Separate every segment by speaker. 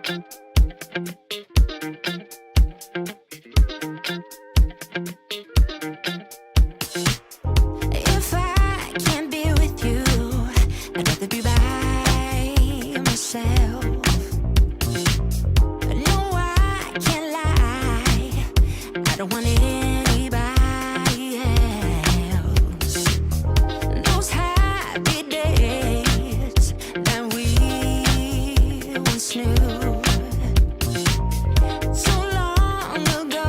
Speaker 1: If I can't be with you, I'd rather be by myself. No, I can't lie, I don't want anybody else. Those happy days that we once knew, so long ago,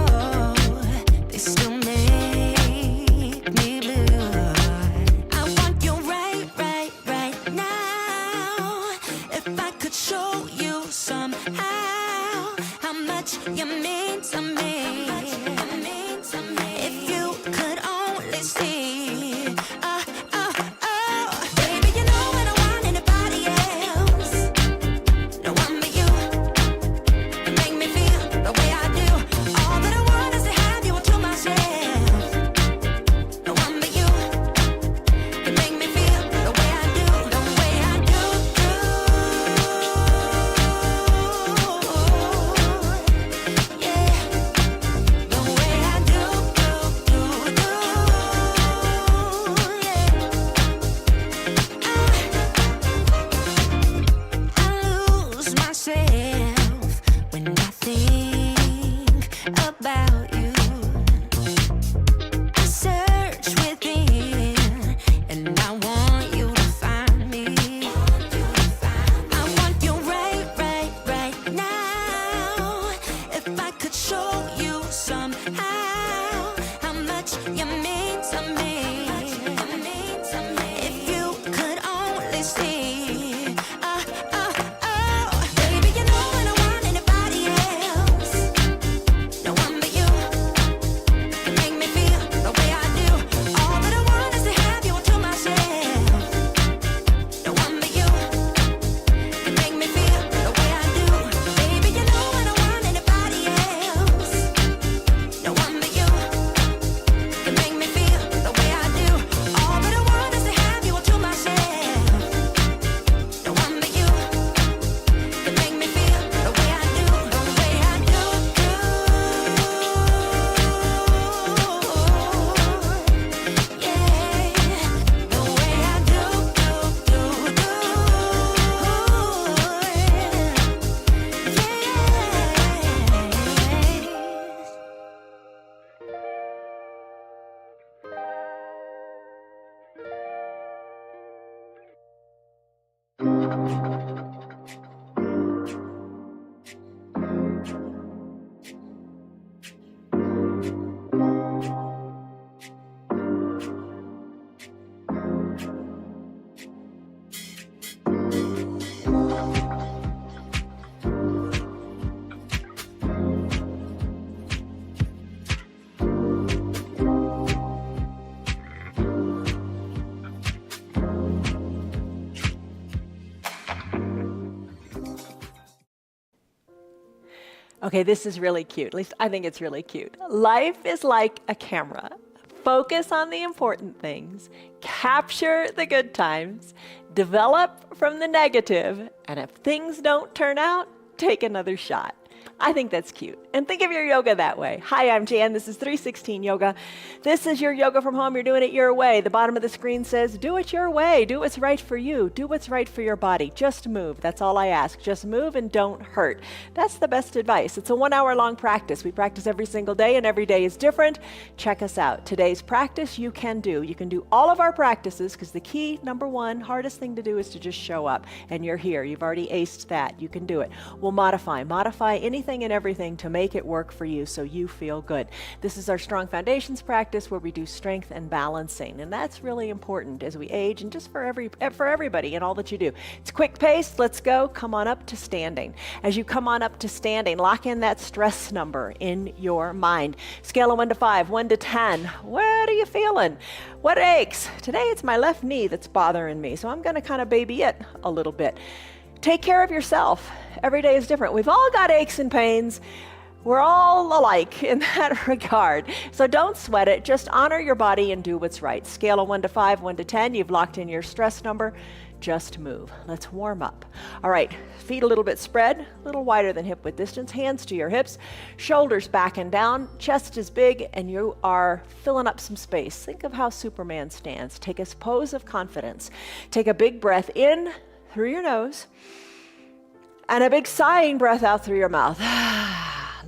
Speaker 1: they still make me blue. I want you right now. If I could show you somehow how much you mean to me. If you could only see. Baby, you know I don't want anybody else. No one but you. You make me feel the way I do. All that I want is to have you all to myself. No one but you. You make me feel the way I do. The way I do. Yeah. The way I do. Yeah. I lose myself when I think about you. I search within and I want you to find me. I want you right now. If I could show you somehow how much you mean to me. If you could only see. Baby, you know I don't want anybody else. No one but you. You make me feel the way I do. All that I want is to have you all to myself. No one but you. You make me feel the way I do. Baby, you know I don't want anybody else. No one but you. You make me feel the way I do. All that I want is to have you all to myself. No one but you. You make me feel the way I do. The way I do. Yeah. The way I do.
Speaker 2: Okay, this is really cute. At least I think it's really cute. Life is like a camera. Focus on the important things, capture the good times, develop from the negative, and if things don't turn out, take another shot. I think that's cute. And think of your yoga that way. Hi, I'm Jan. This is 316 Yoga. This is your yoga from home. You're doing it your way. The bottom of the screen says, do it your way. Do what's right for you. Do what's right for your body. Just move. That's all I ask. Just move and don't hurt. That's the best advice. It's a 1 hour long practice. We practice every single day and every day is different. Check us out. Today's practice you can do. You can do all of our practices because the key, number one, hardest thing to do is to just show up. And you're here. You've already aced that. You can do it. We'll modify anything and everything to make it work for you so you feel good. This is our Strong Foundations practice where we do strength and balancing, and that's really important as we age and just for everybody and all that you do. It's quick pace. Let's go. Come on up to standing. As you come on up to standing, lock in that stress number in your mind. Scale of 1 to 5, 1 to 10. What are you feeling? What aches? Today it's my left knee that's bothering me, so I'm going to kind of baby it a little bit. Take care of yourself. Every day is different. We've all got aches and pains. We're all alike in that regard. So don't sweat it. Just honor your body and do what's right. Scale of 1 to 5, 1 to 10. You've locked in your stress number. Just move. Let's warm up. All right, feet a little bit spread, a little wider than hip width distance, hands to your hips, shoulders back and down, chest is big, and you are filling up some space. Think of how Superman stands. Take a pose of confidence. Take a big breath in through your nose, and a big sighing breath out through your mouth.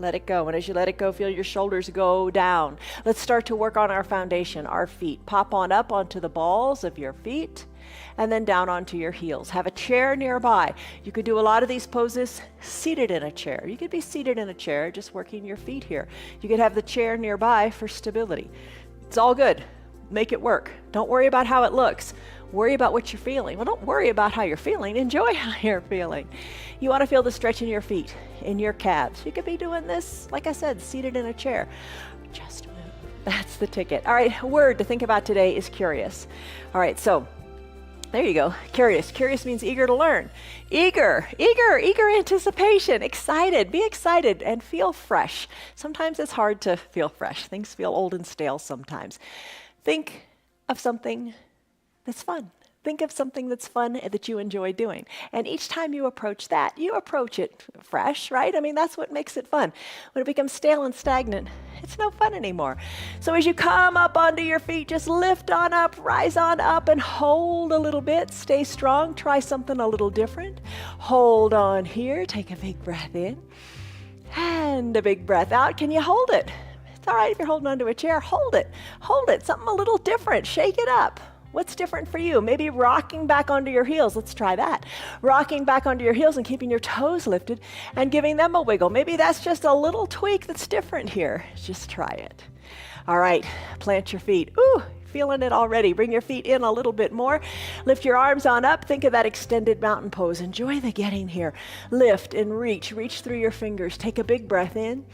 Speaker 2: Let it go. And as you let it go, feel your shoulders go down. Let's start to work on our foundation, our feet. Pop on up onto the balls of your feet and then down onto your heels. Have a chair nearby. You could do a lot of these poses seated in a chair. You could be seated in a chair, just working your feet here. You could have the chair nearby for stability. It's all good. Make it work. Don't worry about how it looks. Worry about what you're feeling. Well, don't worry about how you're feeling. Enjoy how you're feeling. You want to feel the stretch in your feet, in your calves. You could be doing this, like I said, seated in a chair. Just move. That's the ticket. All right, a word to think about today is curious. All right, so there you go. Curious. Curious means eager to learn. Eager anticipation, excited. Be excited and feel fresh. Sometimes it's hard to feel fresh. Things feel old and stale sometimes. Think of something that's fun. Think of something that's fun that you enjoy doing. And each time you approach that, you approach it fresh, right? I mean, that's what makes it fun. When it becomes stale and stagnant, it's no fun anymore. So as you come up onto your feet, just lift on up, rise on up, and hold a little bit. Stay strong. Try something a little different. Hold on here. Take a big breath in and a big breath out. Can you hold it? It's all right if you're holding onto a chair. Hold it. Hold it. Something a little different. Shake it up. What's different for you? Maybe rocking back onto your heels. Let's try that. Rocking back onto your heels and keeping your toes lifted and giving them a wiggle. Maybe that's just a little tweak that's different here. Just try it. All right, plant your feet. Ooh, feeling it already. Bring your feet in a little bit more. Lift your arms on up. Think of that extended mountain pose. Enjoy the getting here. Lift and reach. Reach through your fingers. Take a big breath in.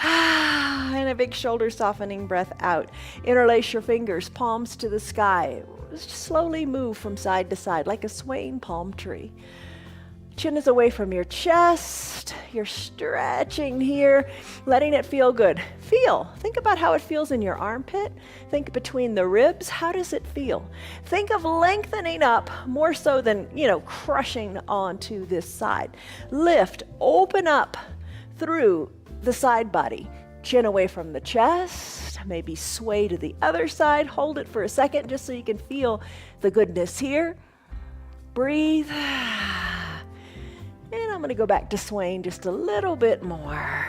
Speaker 2: And a big shoulder softening breath out. Interlace your fingers, palms to the sky. Just slowly move from side to side like a swaying palm tree. Chin is away from your chest. You're stretching here, letting it feel good. Feel. Think about how it feels in your armpit. Think between the ribs. How does it feel? Think of lengthening up more so than, crushing onto this side. Lift, open up through the side body. Chin away from the chest, maybe sway to the other side. Hold it for a second just so you can feel the goodness here. Breathe. And I'm going to go back to swaying just a little bit more.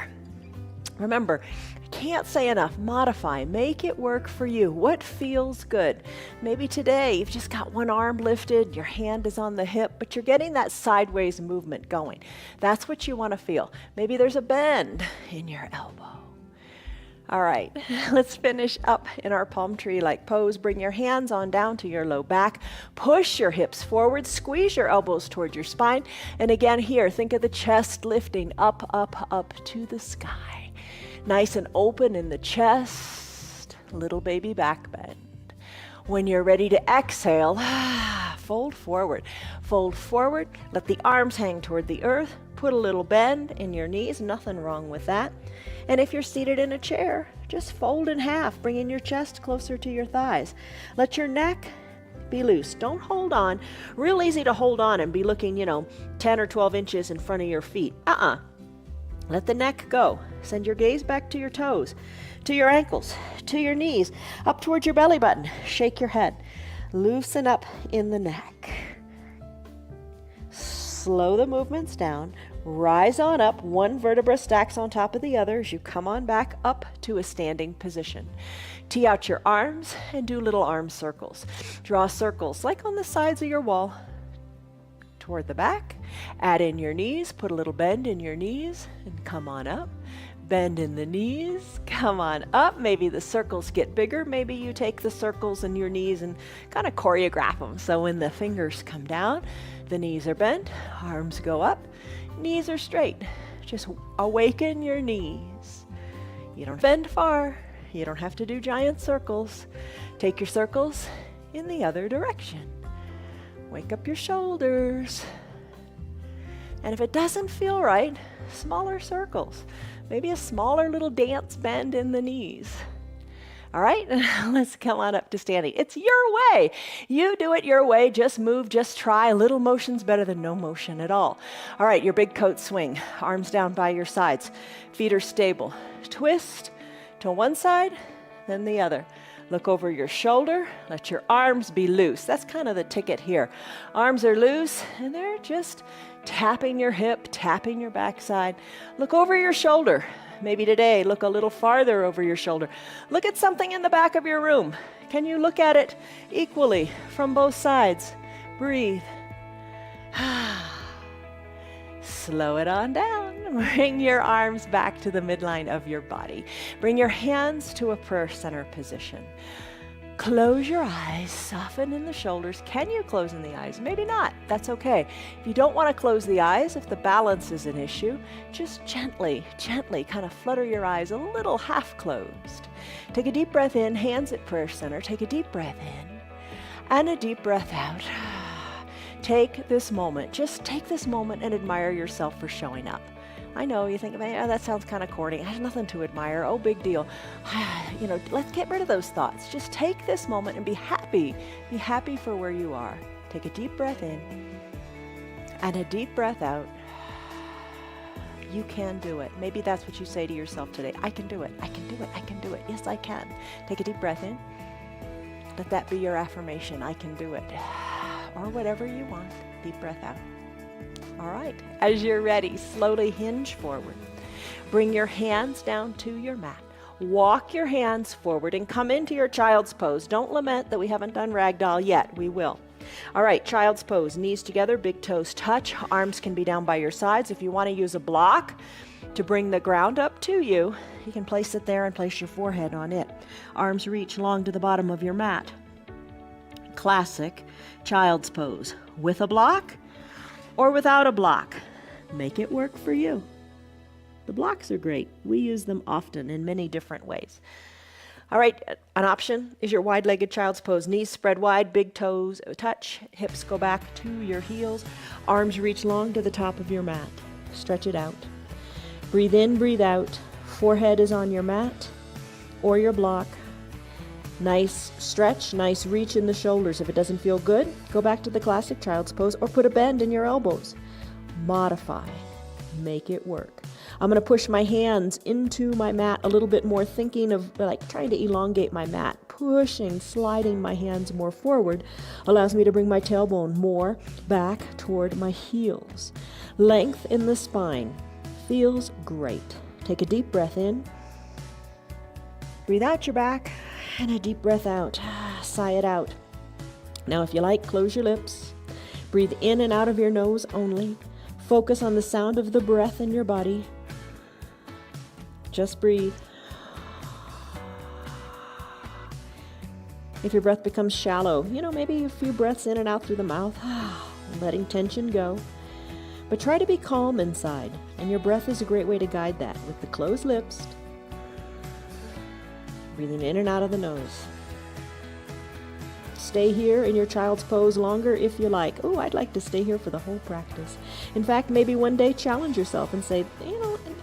Speaker 2: Remember, I can't say enough. Modify. Make it work for you. What feels good? Maybe today you've just got one arm lifted, your hand is on the hip, but you're getting that sideways movement going. That's what you want to feel. Maybe there's a bend in your elbow. All right, let's finish up in our palm tree-like pose. Bring your hands on down to your low back. Push your hips forward. Squeeze your elbows toward your spine. And again here, think of the chest lifting up, up, up to the sky. Nice and open in the chest. Little baby back bend. When you're ready to exhale, fold forward. Fold forward. Let the arms hang toward the earth. Put a little bend in your knees. Nothing wrong with that. And if you're seated in a chair, just fold in half, bringing your chest closer to your thighs. Let your neck be loose. Don't hold on. Real easy to hold on and be looking, 10 or 12 inches in front of your feet. Let the neck go. Send your gaze back to your toes, to your ankles, to your knees, up towards your belly button. Shake your head. Loosen up in the neck. Slow the movements down. Rise on up. One vertebra stacks on top of the other as you come on back up to a standing position. Tee out your arms and do little arm circles. Draw circles like on the sides of your wall toward the back. Add in your knees. Put a little bend in your knees and come on up. Bend in the knees. Come on up. Maybe the circles get bigger. Maybe you take the circles in your knees and kind of choreograph them. So when the fingers come down, the knees are bent, arms go up. Knees are straight. Just awaken your knees. You don't bend far. You don't have to do giant circles. Take your circles in the other direction. Wake up your shoulders. And if it doesn't feel right, smaller circles. Maybe a smaller little dance bend in the knees. All right, let's come on up to standing. It's your way. You do it your way. Just move, just try. A little motion's better than no motion at all. All right, your big coat swing. Arms down by your sides. Feet are stable. Twist to one side, then the other. Look over your shoulder. Let your arms be loose. That's kind of the ticket here. Arms are loose, and they're just tapping your hip, tapping your backside. Look over your shoulder. Maybe today, look a little farther over your shoulder. Look at something in the back of your room. Can you look at it equally from both sides? Breathe. Slow it on down. Bring your arms back to the midline of your body. Bring your hands to a prayer center position. Close your eyes, soften in the shoulders. Can you close in the eyes? Maybe not. That's okay. If you don't want to close the eyes, if the balance is an issue, just gently kind of flutter your eyes a little half closed. Take a deep breath in, hands at prayer center. Take a deep breath in and a deep breath out. Take this moment. Just take this moment and admire yourself for showing up. I know you think, man, that sounds kind of corny. I have nothing to admire. Oh, big deal. Let's get rid of those thoughts. Just take this moment and be happy. Be happy for where you are. Take a deep breath in and a deep breath out. You can do it. Maybe that's what you say to yourself today. I can do it. I can do it. I can do it. Yes, I can. Take a deep breath in. Let that be your affirmation. I can do it. Or whatever you want. Deep breath out. All right, as you're ready, slowly hinge forward. Bring your hands down to your mat. Walk your hands forward and come into your child's pose. Don't lament that we haven't done ragdoll yet. We will. All right, child's pose. Knees together, big toes touch. Arms can be down by your sides. If you want to use a block to bring the ground up to you, you can place it there and place your forehead on it. Arms reach long to the bottom of your mat. Classic child's pose. With a block or without a block. Make it work for you. The blocks are great. We use them often in many different ways. All right, an option is your wide-legged child's pose. Knees spread wide, big toes touch, hips go back to your heels, arms reach long to the top of your mat. Stretch it out. Breathe in, breathe out. Forehead is on your mat or your block. Nice stretch, nice reach in the shoulders. If it doesn't feel good, go back to the classic child's pose or put a bend in your elbows. Modify. Make it work. I'm going to push my hands into my mat a little bit more, thinking of like trying to elongate my mat. Pushing, sliding my hands more forward allows me to bring my tailbone more back toward my heels. Length in the spine feels great. Take a deep breath in. Breathe out your back. And a deep breath out. Sigh it out. Now, if you like, close your lips. Breathe in and out of your nose only. Focus on the sound of the breath in your body. Just breathe. If your breath becomes shallow, maybe a few breaths in and out through the mouth, letting tension go. But try to be calm inside, and your breath is a great way to guide that with the closed lips. Breathing in and out of the nose. Stay here in your child's pose longer if you like. Oh, I'd like to stay here for the whole practice. In fact, maybe one day challenge yourself and say,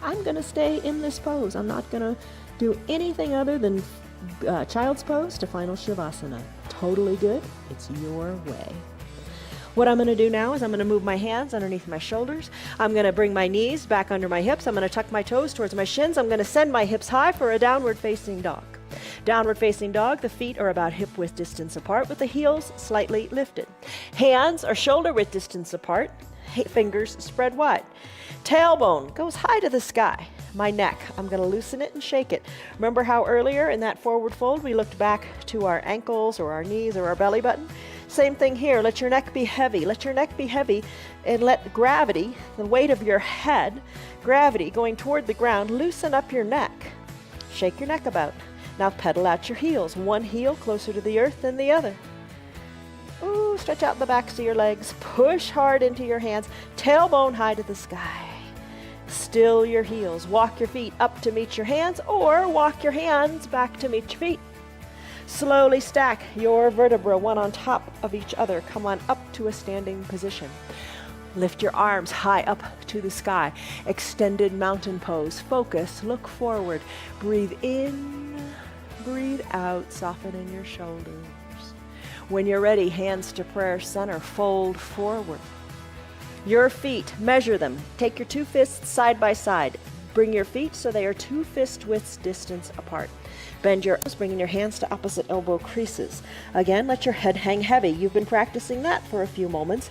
Speaker 2: I'm going to stay in this pose. I'm not going to do anything other than child's pose to final Shavasana. Totally good. It's your way. What I'm going to do now is I'm going to move my hands underneath my shoulders. I'm going to bring my knees back under my hips. I'm going to tuck my toes towards my shins. I'm going to send my hips high for a downward facing dog. Downward facing dog, the feet are about hip width distance apart with the heels slightly lifted. Hands are shoulder width distance apart, fingers spread wide. Tailbone goes high to the sky. My neck, I'm going to loosen it and shake it. Remember how earlier in that forward fold we looked back to our ankles or our knees or our belly button? Same thing here. Let your neck be heavy. Let your neck be heavy and let gravity, the weight of your head, gravity going toward the ground, loosen up your neck. Shake your neck about. Now pedal out your heels. One heel closer to the earth than the other. Ooh, stretch out the backs of your legs. Push hard into your hands. Tailbone high to the sky. Still your heels. Walk your feet up to meet your hands or walk your hands back to meet your feet. Slowly stack your vertebrae one on top of each other. Come on up to a standing position. Lift your arms high up to the sky. Extended mountain pose. Focus, look forward. Breathe in, breathe out, soften in your shoulders. When you're ready, hands to prayer center, fold forward. Your feet, measure them. Take your 2 fists side by side. Bring your feet so they are 2 fist widths distance apart. Bend your elbows, bringing your hands to opposite elbow creases. Again, let your head hang heavy. You've been practicing that for a few moments.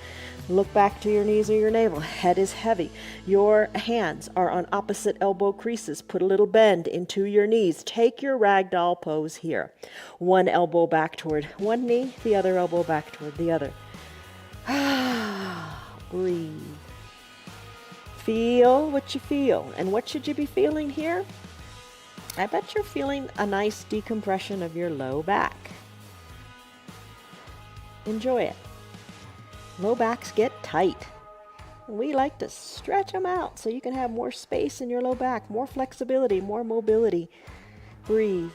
Speaker 2: Look back to your knees or your navel. Head is heavy. Your hands are on opposite elbow creases. Put a little bend into your knees. Take your ragdoll pose here. One elbow back toward one knee, the other elbow back toward the other. Breathe. Feel what you feel. And what should you be feeling here? I bet you're feeling a nice decompression of your low back. Enjoy it. Low backs get tight. We like to stretch them out so you can have more space in your low back, more flexibility, more mobility. Breathe.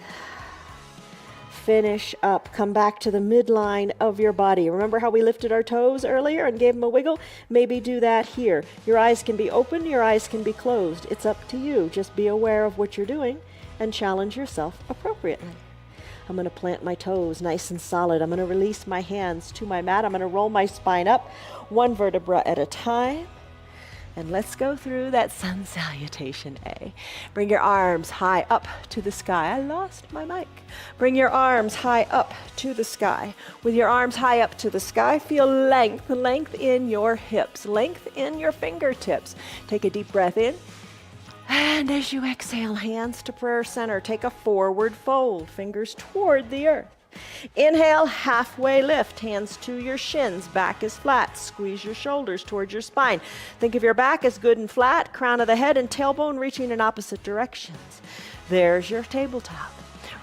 Speaker 2: Finish up. Come back to the midline of your body. Remember how we lifted our toes earlier and gave them a wiggle? Maybe do that here. Your eyes can be open, your eyes can be closed. It's up to you. Just be aware of what you're doing and challenge yourself appropriately. I'm going to plant my toes nice and solid. I'm going to release my hands to my mat. I'm going to roll my spine up one vertebra at a time. And let's go through that sun salutation A. Bring your arms high up to the sky. I lost my mic. Bring your arms high up to the sky. With your arms high up to the sky, feel length, length in your hips, length in your fingertips. Take a deep breath in. And as you exhale, hands to prayer center, take a forward fold, fingers toward the earth. Inhale, halfway lift, hands to your shins, back is flat, squeeze your shoulders towards your spine. Think of your back as good and flat, crown of the head and tailbone reaching in opposite directions. There's your tabletop.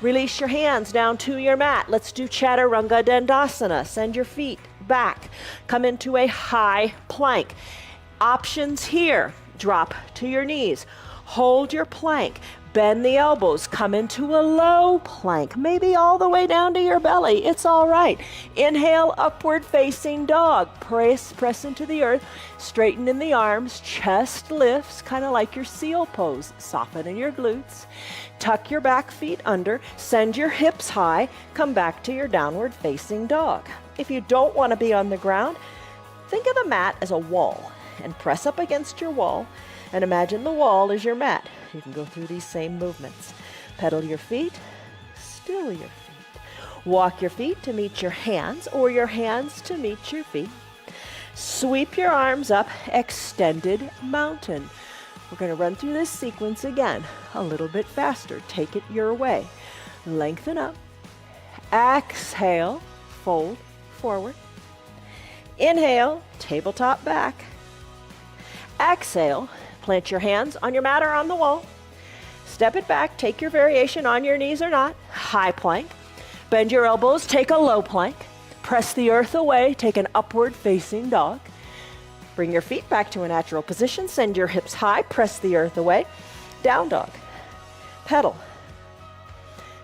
Speaker 2: Release your hands down to your mat. Let's do Chaturanga Dandasana. Send your feet back. Come into a high plank. Options here. Drop to your knees. Hold your plank. Bend the elbows. Come into a low plank. Maybe all the way down to your belly. It's all right. Inhale, upward facing dog. Press into the earth. Straighten in the arms. Chest lifts, kind of like your seal pose. Soften in your glutes. Tuck your back feet under. Send your hips high. Come back to your downward facing dog. If you don't want to be on the ground, think of the mat as a wall and press up against your wall. And imagine the wall is your mat. You can go through these same movements. Pedal your feet, still your feet. Walk your feet to meet your hands or your hands to meet your feet. Sweep your arms up, extended mountain. We're going to run through this sequence again, a little bit faster. Take it your way. Lengthen up. Exhale, fold forward. Inhale, tabletop back. Exhale, plant your hands on your mat or on the wall. Step it back, take your variation on your knees or not. High plank. Bend your elbows, take a low plank. Press the earth away, take an upward facing dog. Bring your feet back to a natural position. Send your hips high, press the earth away. Down dog. Pedal.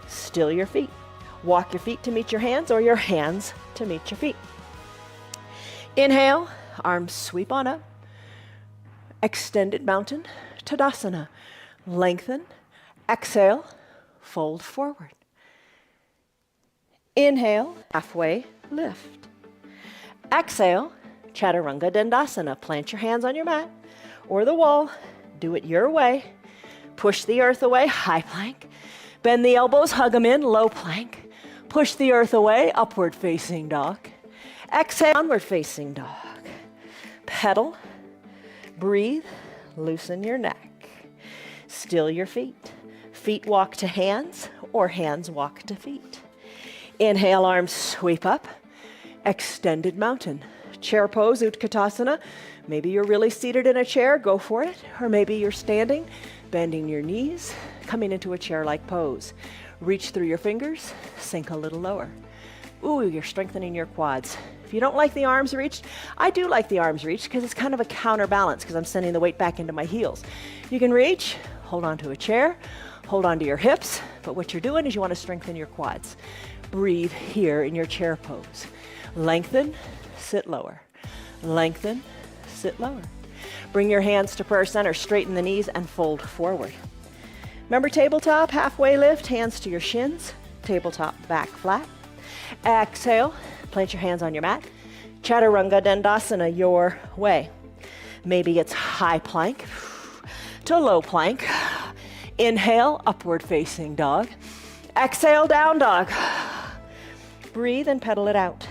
Speaker 2: Still your feet. Walk your feet to meet your hands or your hands to meet your feet. Inhale, arms sweep on up. Extended mountain, Tadasana. Lengthen, exhale, fold forward. Inhale, halfway lift. Exhale, Chaturanga Dandasana. Plant your hands on your mat or the wall. Do it your way. Push the earth away, high plank. Bend the elbows, hug them in, low plank. Push the earth away, upward facing dog. Exhale, downward facing dog. Pedal. Breathe, loosen your neck. Still your feet. Feet walk to hands or hands walk to feet. Inhale, arms sweep up. Extended mountain. Chair pose, Utkatasana. Maybe you're really seated in a chair, go for it. Or maybe you're standing, bending your knees, coming into a chair-like pose. Reach through your fingers, sink a little lower. Ooh, you're strengthening your quads. If you don't like the arms reached, I do like the arms reached because it's kind of a counterbalance because I'm sending the weight back into my heels. You can reach, hold on to a chair, hold on to your hips, but what you're doing is you want to strengthen your quads. Breathe here in your chair pose. Lengthen, sit lower. Lengthen, sit lower. Bring your hands to prayer center, straighten the knees and fold forward. Remember tabletop, halfway lift, hands to your shins, tabletop back flat. Exhale, plant your hands on your mat. Chaturanga Dandasana your way. Maybe it's high plank to low plank. Inhale, upward facing dog. Exhale, down dog. Breathe and pedal it out.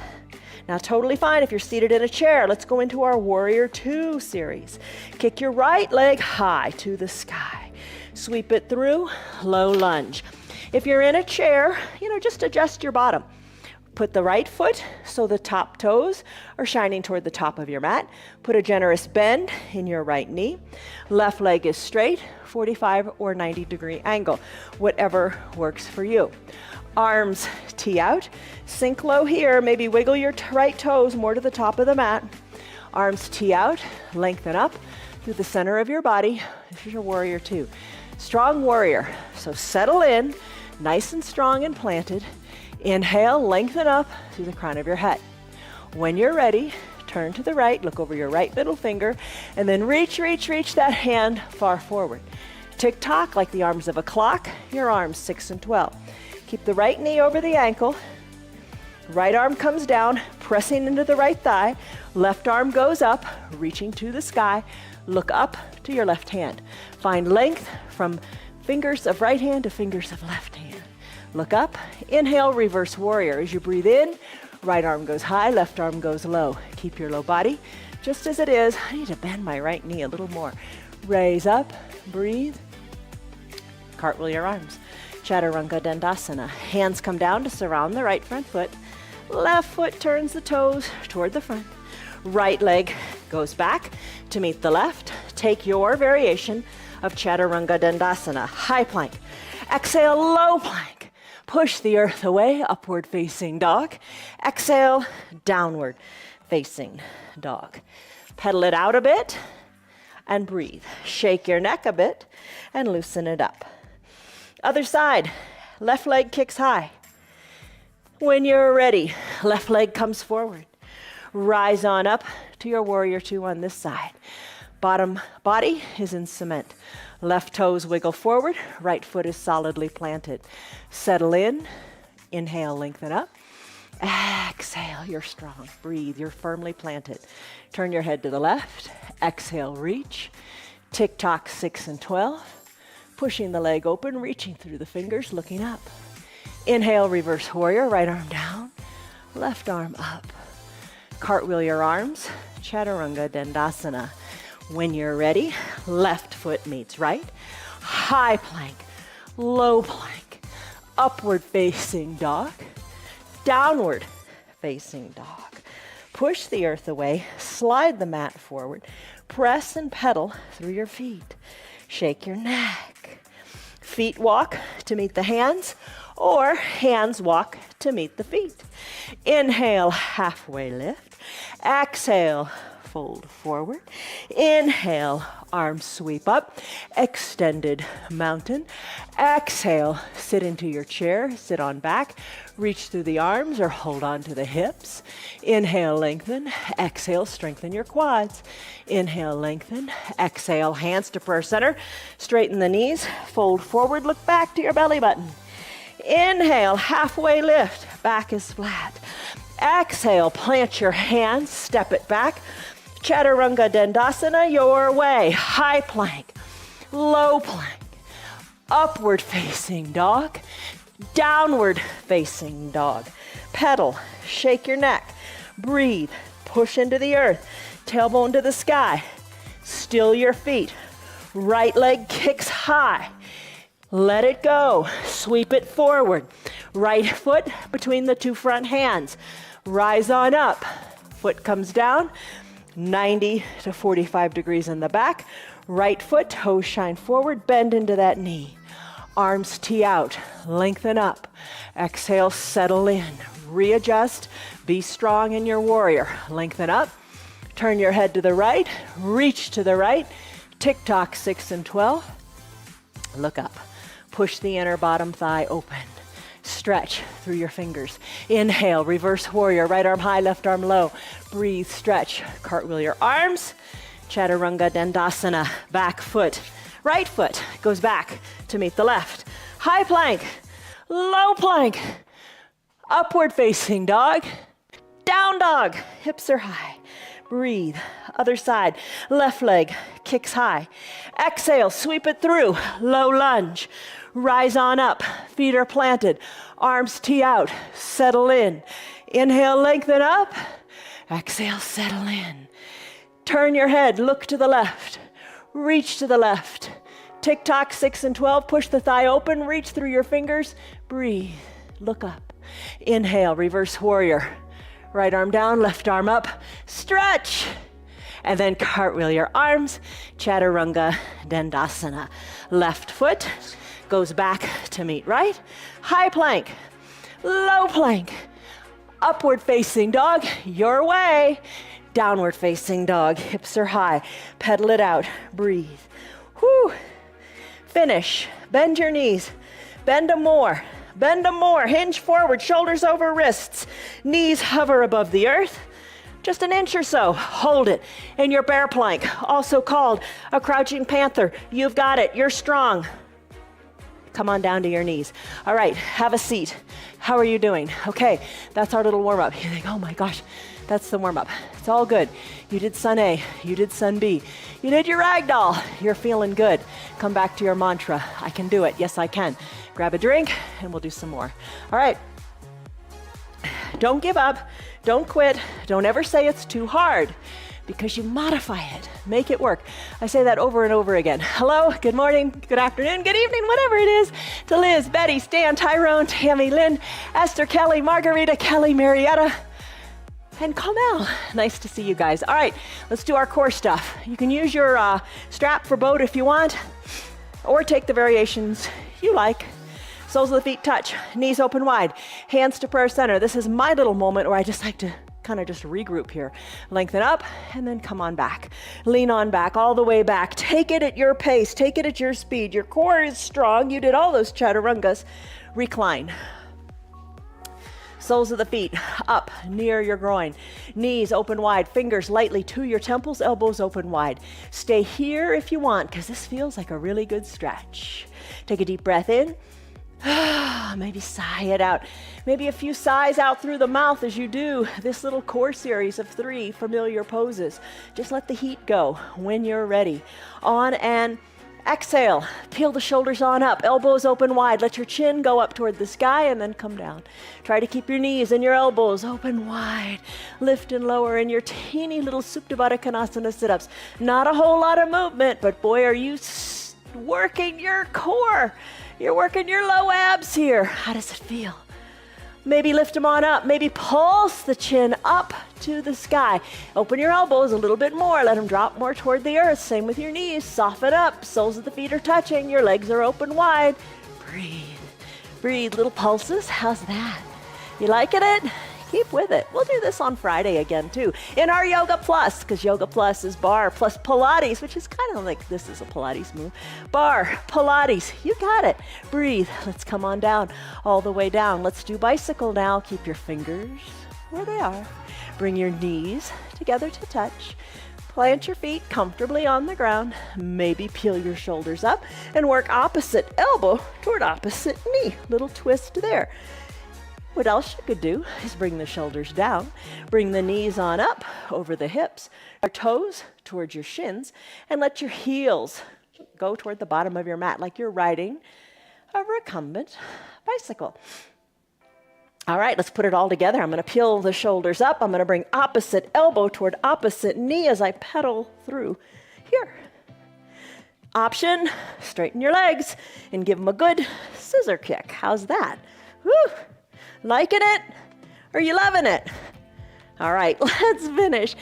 Speaker 2: Now, totally fine if you're seated in a chair. Let's go into our Warrior Two series. Kick your right leg high to the sky. Sweep it through, low lunge. If you're in a chair, just adjust your bottom. Put the right foot so the top toes are shining toward the top of your mat. Put a generous bend in your right knee. Left leg is straight, 45 or 90 degree angle, whatever works for you. Arms tee out, sink low here, maybe wiggle your right toes more to the top of the mat. Arms tee out, lengthen up through the center of your body. This is your Warrior Two. Strong warrior, so settle in, nice and strong and planted. Inhale, lengthen up through the crown of your head. When you're ready, turn to the right, look over your right middle finger, and then reach that hand far forward. Tick-tock like the arms of a clock, your arms 6 and 12. Keep the right knee over the ankle. Right arm comes down, pressing into the right thigh. Left arm goes up, reaching to the sky. Look up to your left hand. Find length from fingers of right hand to fingers of left hand. Look up. Inhale, reverse warrior. As you breathe in, right arm goes high, left arm goes low. Keep your low body just as it is. I need to bend my right knee a little more. Raise up, breathe. Cartwheel your arms. Chaturanga Dandasana. Hands come down to surround the right front foot. Left foot turns the toes toward the front. Right leg goes back to meet the left. Take your variation of Chaturanga Dandasana. High plank. Exhale, low plank. Push the earth away, upward facing dog. Exhale, downward facing dog. Pedal it out a bit and breathe. Shake your neck a bit and loosen it up. Other side, left leg kicks high. When you're ready, left leg comes forward. Rise on up to your Warrior Two on this side. Bottom body is in cement. Left toes wiggle forward, right foot is solidly planted. Settle in, inhale, lengthen up. Exhale, you're strong. Breathe, you're firmly planted. Turn your head to the left. Exhale, reach. Tick-tock 6 and 12. Pushing the leg open, reaching through the fingers, looking up. Inhale, reverse warrior, right arm down, left arm up. Cartwheel your arms, Chaturanga Dandasana. When you're ready, left foot meets right, high plank, low plank, upward facing dog, downward facing dog. Push the earth away, slide the mat forward, press and pedal through your feet. Shake your neck. Feet walk to meet the hands, or hands walk to meet the feet. Inhale, halfway lift. Exhale, fold forward. Inhale, arms sweep up, extended mountain. Exhale, sit into your chair, sit on back, reach through the arms or hold on to the hips. Inhale, lengthen. Exhale, strengthen your quads. Inhale, lengthen. Exhale, hands to prayer center. Straighten the knees, fold forward, look back to your belly button. Inhale, halfway lift, back is flat. Exhale, plant your hands, step it back. Chaturanga Dandasana your way. High plank, low plank, upward facing dog, downward facing dog. Pedal, shake your neck, breathe, push into the earth, tailbone to the sky. Still your feet. Right leg kicks high. Let it go. Sweep it forward. Right foot between the two front hands. Rise on up. Foot comes down. 90 to 45 degrees in the back. Right foot, toes shine forward. Bend into that knee. Arms tee out. Lengthen up. Exhale, settle in. Readjust. Be strong in your warrior. Lengthen up. Turn your head to the right. Reach to the right. Tick-tock 6 and 12. Look up. Push the inner bottom thigh open. Stretch through your fingers. Inhale, reverse warrior, right arm high, left arm low. Breathe, stretch, cartwheel your arms. Chaturanga Dandasana, back foot. Right foot goes back to meet the left. High plank, low plank, upward facing dog, down dog, hips are high. Breathe, other side, left leg kicks high. Exhale, sweep it through, low lunge. Rise on up, feet are planted, arms tee out, settle in. Inhale, lengthen up. Exhale, settle in. Turn your head, look to the left, reach to the left. Tick-tock, 6 and 12, push the thigh open, reach through your fingers, breathe, look up. Inhale, reverse warrior. Right arm down, left arm up, stretch. And then cartwheel your arms, Chaturanga Dandasana. Left foot goes back to meet right. High plank, low plank, upward facing dog, your way. Downward facing dog, hips are high. Pedal it out, breathe. Whew. Finish, bend your knees, bend them more. Bend them more, hinge forward, shoulders over wrists. Knees hover above the earth, just an inch or so. Hold it in your bear plank, also called a crouching panther. You've got it, you're strong. Come on down to your knees. All right, have a seat. How are you doing? Okay, that's our little warm up. You think, oh my gosh, that's the warm up. It's all good. You did Sun A, you did Sun B, you did your ragdoll. You're feeling good. Come back to your mantra. I can do it. Yes, I can. Grab a drink and we'll do some more. All right. Don't give up. Don't quit. Don't ever say it's too hard because you modify it. Make it work. I say that over and over again. Hello, good morning, good afternoon, good evening, whatever it is, to Liz, Betty, Stan, Tyrone, Tammy, Lynn, Esther, Kelly, Margarita, Kelly, Marietta, and Kamel. Nice to see you guys. All right, let's do our core stuff. You can use your strap for boat if you want, or take the variations you like. Soles of the feet touch, knees open wide, hands to prayer center. This is my little moment where I just like to kind of just regroup here. Lengthen up and then come on back. Lean on back, all the way back. Take it at your pace, take it at your speed. Your core is strong. You did all those chaturangas. Recline. Soles of the feet up near your groin. Knees open wide, fingers lightly to your temples, elbows open wide. Stay here if you want, because this feels like a really good stretch. Take a deep breath in. Maybe sigh it out. Maybe a few sighs out through the mouth as you do this little core series of 3 familiar poses. Just let the heat go when you're ready. On and exhale. Peel the shoulders on up, elbows open wide. Let your chin go up toward the sky and then come down. Try to keep your knees and your elbows open wide. Lift and lower in your teeny little Supta Baddha Konasana sit-ups. Not a whole lot of movement, but boy, are you working your core. You're working your low abs here. How does it feel? Maybe lift them on up. Maybe pulse the chin up to the sky. Open your elbows a little bit more. Let them drop more toward the earth. Same with your knees. Soften up. Soles of the feet are touching. Your legs are open wide. Breathe. Breathe. Little pulses. How's that? You liking it? Keep with it. We'll do this on Friday again too in our Yoga Plus, because Yoga Plus is bar plus Pilates, which is kind of like this is a Pilates move. Bar, Pilates, you got it. Breathe. Let's come on down, all the way down. Let's do bicycle now. Keep your fingers where they are. Bring your knees together to touch. Plant your feet comfortably on the ground. Maybe peel your shoulders up and work opposite elbow toward opposite knee. Little twist there. What else you could do is bring the shoulders down, bring the knees on up over the hips, your toes towards your shins, and let your heels go toward the bottom of your mat like you're riding a recumbent bicycle. All right, let's put it all together. I'm going to peel the shoulders up. I'm going to bring opposite elbow toward opposite knee as I pedal through here. Option, straighten your legs and give them a good scissor kick. How's that? Woo! Liking it? Are you loving it? All right, let's finish.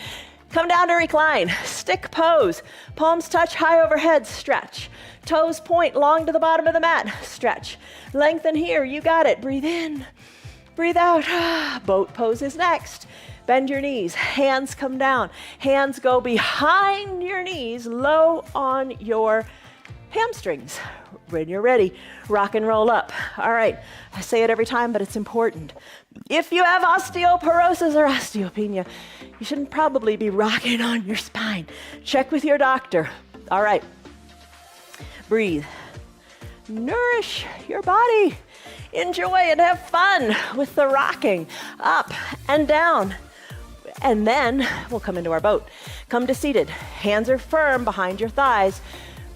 Speaker 2: Come down to recline. Stick pose. Palms touch high overhead. Stretch. Toes point long to the bottom of the mat. Stretch. Lengthen here. You got it. Breathe in. Breathe out. Boat pose is next. Bend your knees. Hands come down. Hands go behind your knees, low on your hamstrings. When you're ready, rock and roll up. All right, I say it every time, but it's important. If you have osteoporosis or osteopenia, you shouldn't probably be rocking on your spine. Check with your doctor. All right, breathe. Nourish your body. Enjoy and have fun with the rocking up and down. And then we'll come into our boat. Come to seated. Hands are firm behind your thighs.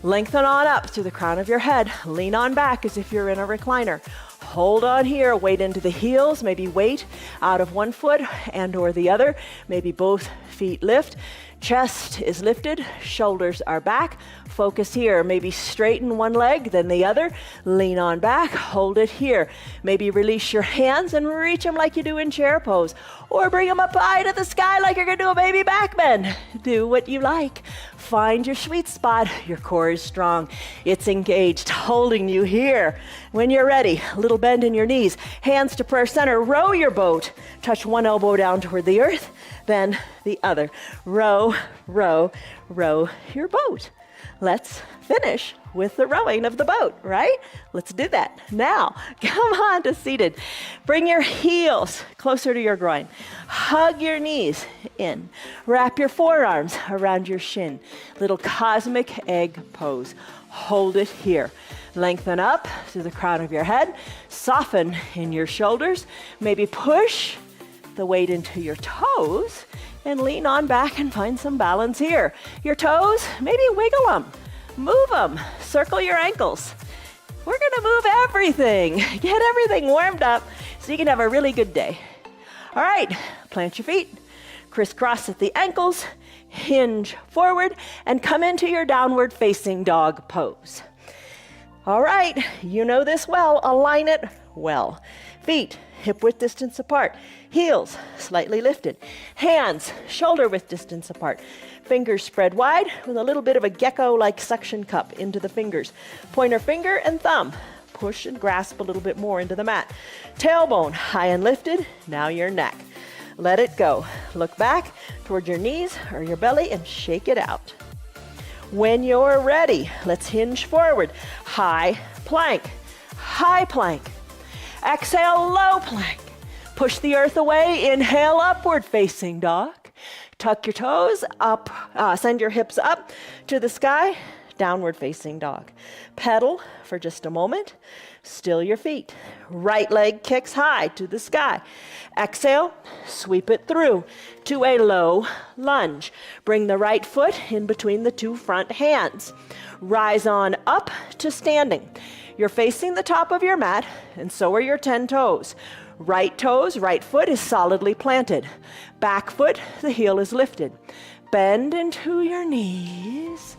Speaker 2: Lengthen on up through the crown of your head. Lean on back as if you're in a recliner. Hold on here, weight into the heels, maybe weight out of one foot and or the other. Maybe both feet lift. Chest is lifted, shoulders are back. Focus here. Maybe straighten one leg, then the other. Lean on back, hold it here. Maybe release your hands and reach them like you do in chair pose. Or bring them up high to the sky like you're gonna do a baby back bend. Do what you like. Find your sweet spot. Your core is strong. It's engaged, holding you here. When you're ready, a little bend in your knees. Hands to prayer center. Row your boat. Touch one elbow down toward the earth, then the other. Row, row, row your boat. Let's finish with the rowing of the boat, right? Let's do that. Now, come on to seated. Bring your heels closer to your groin. Hug your knees in. Wrap your forearms around your shin. Little cosmic egg pose. Hold it here. Lengthen up through the crown of your head. Soften in your shoulders. Maybe push the weight into your toes and lean on back and find some balance here. Your toes, maybe wiggle them, move them, circle your ankles. We're gonna move everything, get everything warmed up so you can have a really good day. All right, plant your feet, crisscross at the ankles, hinge forward, and come into your downward facing dog pose. All right, you know this well, align it well. Feet hip width distance apart, heels slightly lifted, hands shoulder width distance apart, fingers spread wide with a little bit of a gecko-like suction cup into the fingers. Pointer finger and thumb, push and grasp a little bit more into the mat. Tailbone high and lifted, now your neck. Let it go. Look back toward your knees or your belly and shake it out. When you're ready, let's hinge forward. High plank, high plank. Exhale, low plank. Push the earth away. Inhale, upward facing dog. Tuck your toes up, send your hips up to the sky. Downward facing dog. Pedal for just a moment. Still your feet. Right leg kicks high to the sky. Exhale, sweep it through to a low lunge. Bring the right foot in between the two front hands. Rise on up to standing. You're facing the top of your mat, and so are your 10 toes. Right toes, right foot is solidly planted. Back foot, the heel is lifted. Bend into your knees.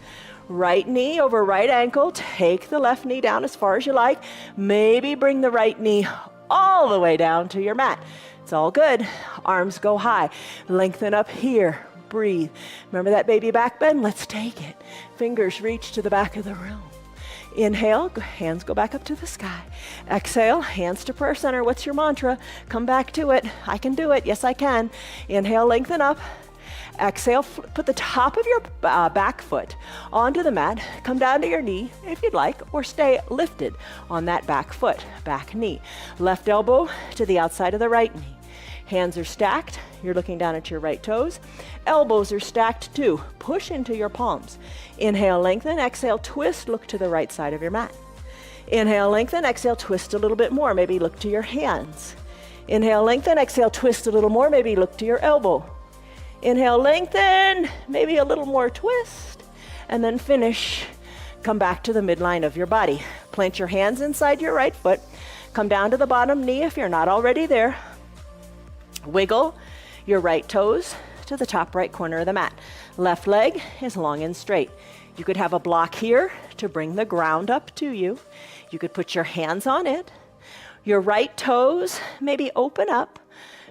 Speaker 2: Right knee over right ankle. Take the left knee down as far as you like. Maybe bring the right knee all the way down to your mat. It's all good. Arms go high. Lengthen up here. Breathe. Remember that baby back bend? Let's take it. Fingers reach to the back of the room. Inhale, hands go back up to the sky. Exhale, hands to prayer center. What's your mantra? Come back to it. I can do it. Yes, I can. Inhale, lengthen up. Exhale, put the top of your back foot onto the mat. Come down to your knee if you'd like, or stay lifted on that back foot, back knee. Left elbow to the outside of the right knee. Hands are stacked. You're looking down at your right toes. Elbows are stacked too. Push into your palms. Inhale, lengthen. Exhale, twist. Look to the right side of your mat. Inhale, lengthen. Exhale, twist a little bit more. Maybe look to your hands. Inhale, lengthen. Exhale, twist a little more. Maybe look to your elbow. Inhale, lengthen. Maybe a little more twist. And then finish. Come back to the midline of your body. Plant your hands inside your right foot. Come down to the bottom knee if you're not already there. Wiggle your right toes to the top right corner of the mat. Left leg is long and straight. You could have a block here to bring the ground up to you. You could put your hands on it. Your right toes maybe open up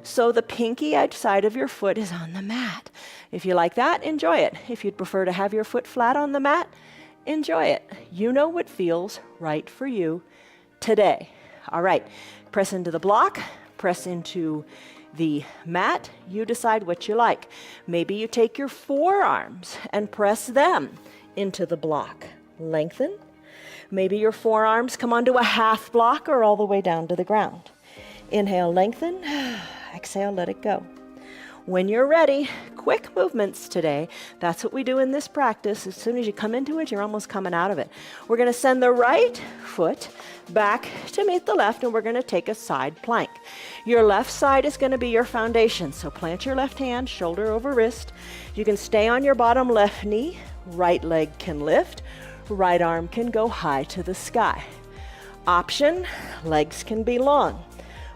Speaker 2: so the pinky edge side of your foot is on the mat. If you like that, enjoy it. If you'd prefer to have your foot flat on the mat, enjoy it. You know what feels right for you today. All right, press into the block, press into the mat. You decide what you like. Maybe you take your forearms and press them into the block. Lengthen,
Speaker 3: Maybe your forearms come onto a half block or all the way down to the ground. Inhale, lengthen. Exhale, let it go. When you're ready, quick movements today. That's what we do in this practice. As soon as you come into it, you're almost coming out of it. We're going to send the right foot back to meet the left, and we're going to take a side plank. Your left side is going to be your foundation. So plant your left hand, shoulder over wrist. You can stay on your bottom left knee. Right leg can lift. Right arm can go high to the sky. Option, legs can be long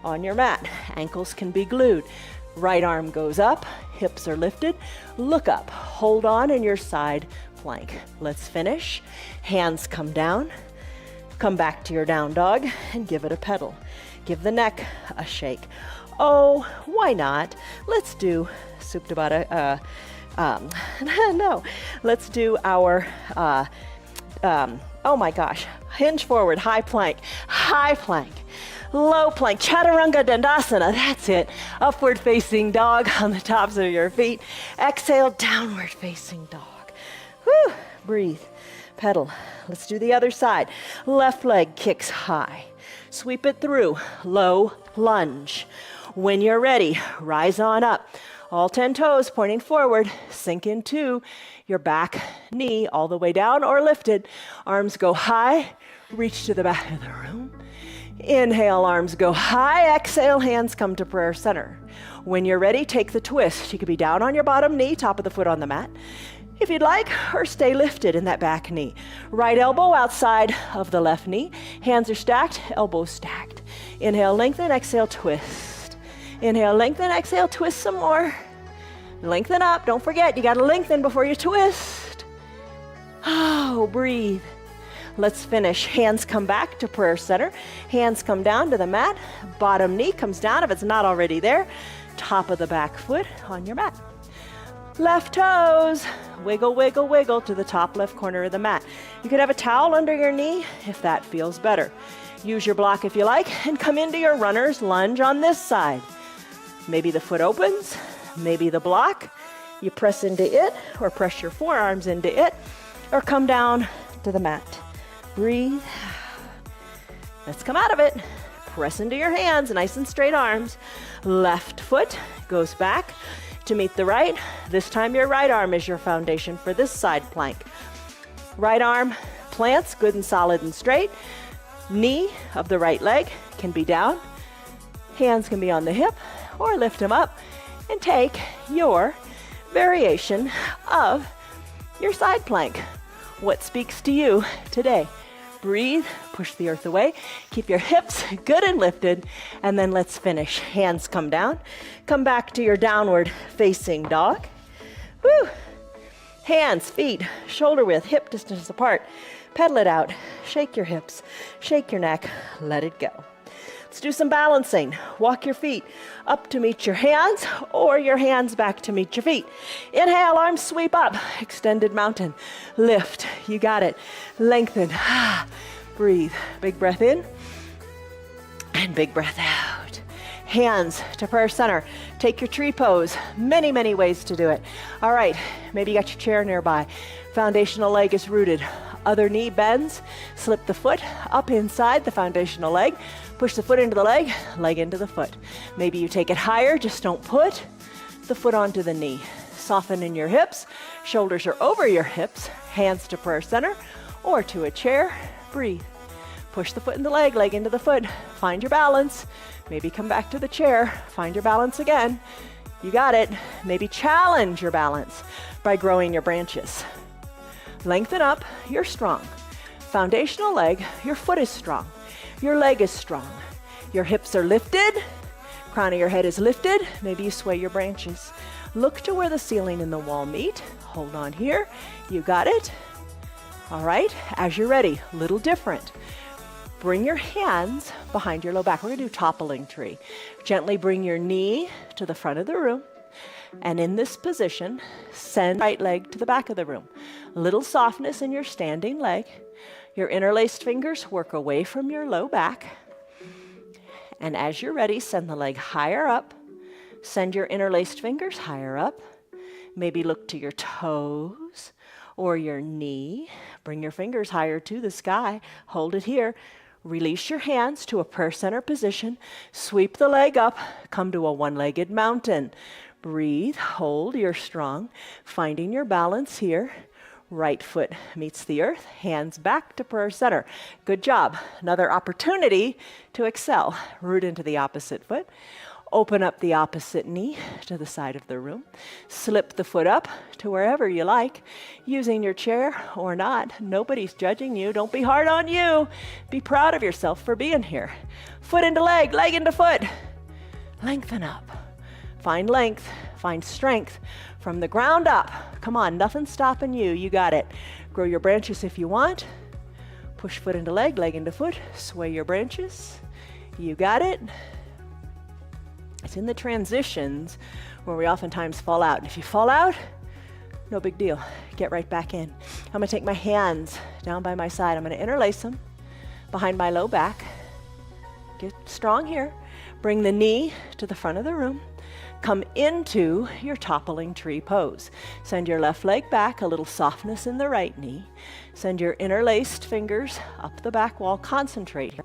Speaker 3: on your mat. Ankles can be glued. Right arm goes up, hips are lifted. Look up, hold on in your side plank. Let's finish. Hands come down. Come back to your down dog and give it a pedal. Give the neck a shake. Oh, why not? Let's do Supta Baddha. No, let's do our, oh my gosh, hinge forward, high plank, low plank, Chaturanga Dandasana, that's it. Upward facing dog on the tops of your feet. Exhale, downward facing dog. Whew, breathe, pedal. Let's do the other side. Left leg kicks high. Sweep it through, low lunge. When you're ready, rise on up. All 10 toes pointing forward, sink into your back knee all the way down or lifted. Arms go high, reach to the back of the room. Inhale, arms go high. Exhale, hands come to prayer center. When you're ready, take the twist. You could be down on your bottom knee, top of the foot on the mat, if you'd like, or stay lifted in that back knee. Right elbow outside of the left knee. Hands are stacked, elbows stacked. Inhale, lengthen, exhale, twist. Inhale, lengthen, exhale, twist some more. Lengthen up. Don't forget, you got to lengthen before you twist. Oh, breathe. Let's finish. Hands come back to prayer center. Hands come down to the mat. Bottom knee comes down if it's not already there. Top of the back foot on your mat. Left toes, wiggle, wiggle, wiggle to the top left corner of the mat. You could have a towel under your knee if that feels better. Use your block if you like, and come into your runner's lunge on this side. Maybe the foot opens, maybe the block. You press into it, or press your forearms into it, or come down to the mat. Breathe. Let's come out of it. Press into your hands, nice and straight arms. Left foot goes back to meet the right. This time your right arm is your foundation for this side plank. Right arm plants good and solid and straight. Knee of the right leg can be down. Hands can be on the hip, or lift them up and take your variation of your side plank. What speaks to you today? Breathe, push the earth away, keep your hips good and lifted, and then let's finish. Hands come down, come back to your downward facing dog. Woo! Hands, feet, shoulder width, hip distance apart. Pedal it out, shake your hips, shake your neck, let it go. Let's do some balancing. Walk your feet up to meet your hands, or your hands back to meet your feet. Inhale, arms sweep up, extended mountain. Lift, you got it. Lengthen, breathe. Big breath in, and big breath out. Hands to prayer center. Take your tree pose. Many, many ways to do it. All right, maybe you got your chair nearby. Foundational leg is rooted. Other knee bends. Slip the foot up inside the foundational leg. Push the foot into the leg into the foot. Maybe you take it higher, just don't put the foot onto the knee. Soften in your hips. Shoulders are over your hips. Hands to prayer center or to a chair. Breathe. Push the foot in the leg into the foot. Find your balance. Maybe come back to the chair. Find your balance again. You got it. Maybe challenge your balance by growing your branches. Lengthen up, you're strong. Foundational leg, your foot is strong. Your leg is strong. Your hips are lifted. Crown of your head is lifted. Maybe you sway your branches. Look to where the ceiling and the wall meet. Hold on here. You got it. All right, as you're ready, a little different. Bring your hands behind your low back. We're gonna do toppling tree. Gently bring your knee to the front of the room. And in this position, send right leg to the back of the room. A little softness in your standing leg. Your interlaced fingers work away from your low back. And as you're ready, send the leg higher up. Send your interlaced fingers higher up. Maybe look to your toes or your knee. Bring your fingers higher to the sky. Hold it here. Release your hands to a prayer center position. Sweep the leg up. Come to a one-legged mountain. Breathe. Hold. You're strong. Finding your balance here. Right foot meets the earth. Hands back to prayer center. Good job. Another opportunity to excel. Root into the opposite foot. Open up the opposite knee to the side of the room. Slip the foot up to wherever you like, using your chair or not. Nobody's judging you. Don't be hard on you. Be proud of yourself for being here. Foot into leg, leg into foot. Lengthen up. Find length, find strength from the ground up. Come on, nothing's stopping you. You got it. Grow your branches if you want. Push foot into leg, leg into foot. Sway your branches. You got it. It's in the transitions where we oftentimes fall out. And if you fall out, no big deal. Get right back in. I'm going to take my hands down by my side. I'm going to interlace them behind my low back. Get strong here. Bring the knee to the front of the room. Come into your toppling tree pose. Send your left leg back, a little softness in the right knee. Send your interlaced fingers up the back wall. Concentrate here.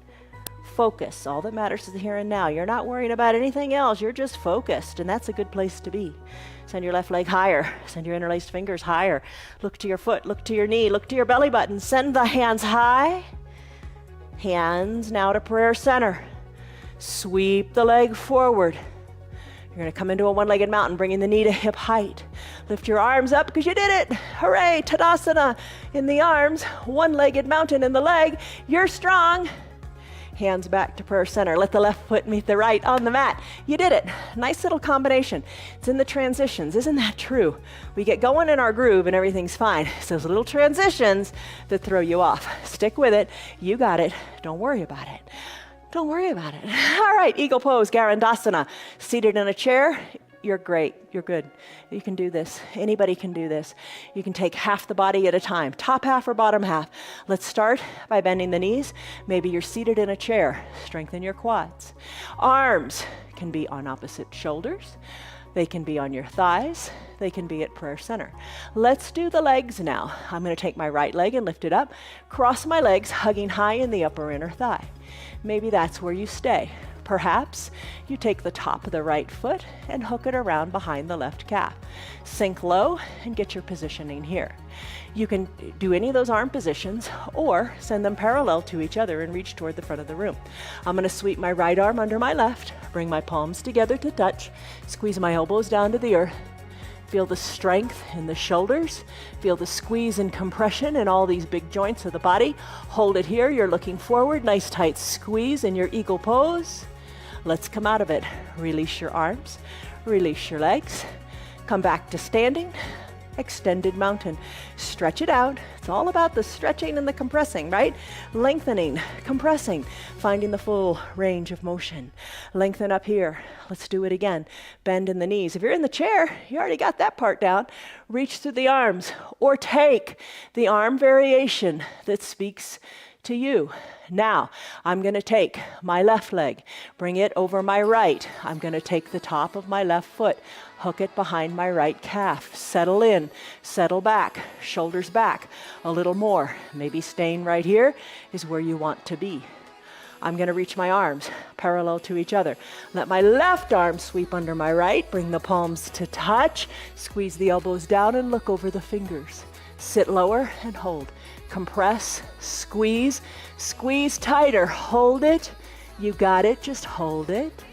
Speaker 3: Focus. All that matters is the here and now. You're not worrying about anything else. You're just focused, and that's a good place to be. Send your left leg higher. Send your interlaced fingers higher. Look to your foot. Look to your knee. Look to your belly button. Send the hands high. Hands now to prayer center. Sweep the leg forward. You're going to come into a one-legged mountain, bringing the knee to hip height. Lift your arms up because you did it. Hooray, Tadasana in the arms, one-legged mountain in the leg. You're strong. Hands back to prayer center. Let the left foot meet the right on the mat. You did it. Nice little combination. It's in the transitions. Isn't that true? We get going in our groove and everything's fine. It's those little transitions that throw you off. Stick with it. You got it. Don't worry about it. Don't worry about it. All right, eagle pose, Garandasana. Seated in a chair. You're great. You're good. You can do this. Anybody can do this. You can take half the body at a time, top half or bottom half. Let's start by bending the knees. Maybe you're seated in a chair. Strengthen your quads. Arms can be on opposite shoulders. They can be on your thighs. They can be at prayer center. Let's do the legs now. I'm going to take my right leg and lift it up. Cross my legs, hugging high in the upper inner thigh. Maybe that's where you stay. Perhaps you take the top of the right foot and hook it around behind the left calf. Sink low and get your positioning here. You can do any of those arm positions or send them parallel to each other and reach toward the front of the room. I'm going to sweep my right arm under my left, bring my palms together to touch, squeeze my elbows down to the earth. Feel the strength in the shoulders. Feel the squeeze and compression in all these big joints of the body. Hold it here. You're looking forward. Nice tight squeeze in your eagle pose. Let's come out of it. Release your arms. Release your legs. Come back to standing. Extended mountain. Stretch it out. It's all about the stretching and the compressing, right? Lengthening, compressing, finding the full range of motion. Lengthen up here. Let's do it again. Bend in the knees. If you're in the chair, you already got that part down. Reach through the arms or take the arm variation that speaks to you. Now, I'm going to take my left leg, bring it over my right. I'm going to take the top of my left foot, hook it behind my right calf. Settle in, settle back, shoulders back. A little more. Maybe staying right here is where you want to be. I'm going to reach my arms parallel to each other. Let my left arm sweep under my right. Bring the palms to touch. Squeeze the elbows down and look over the fingers. Sit lower and hold. Compress, squeeze, squeeze tighter. Hold it. You got it. Just hold it.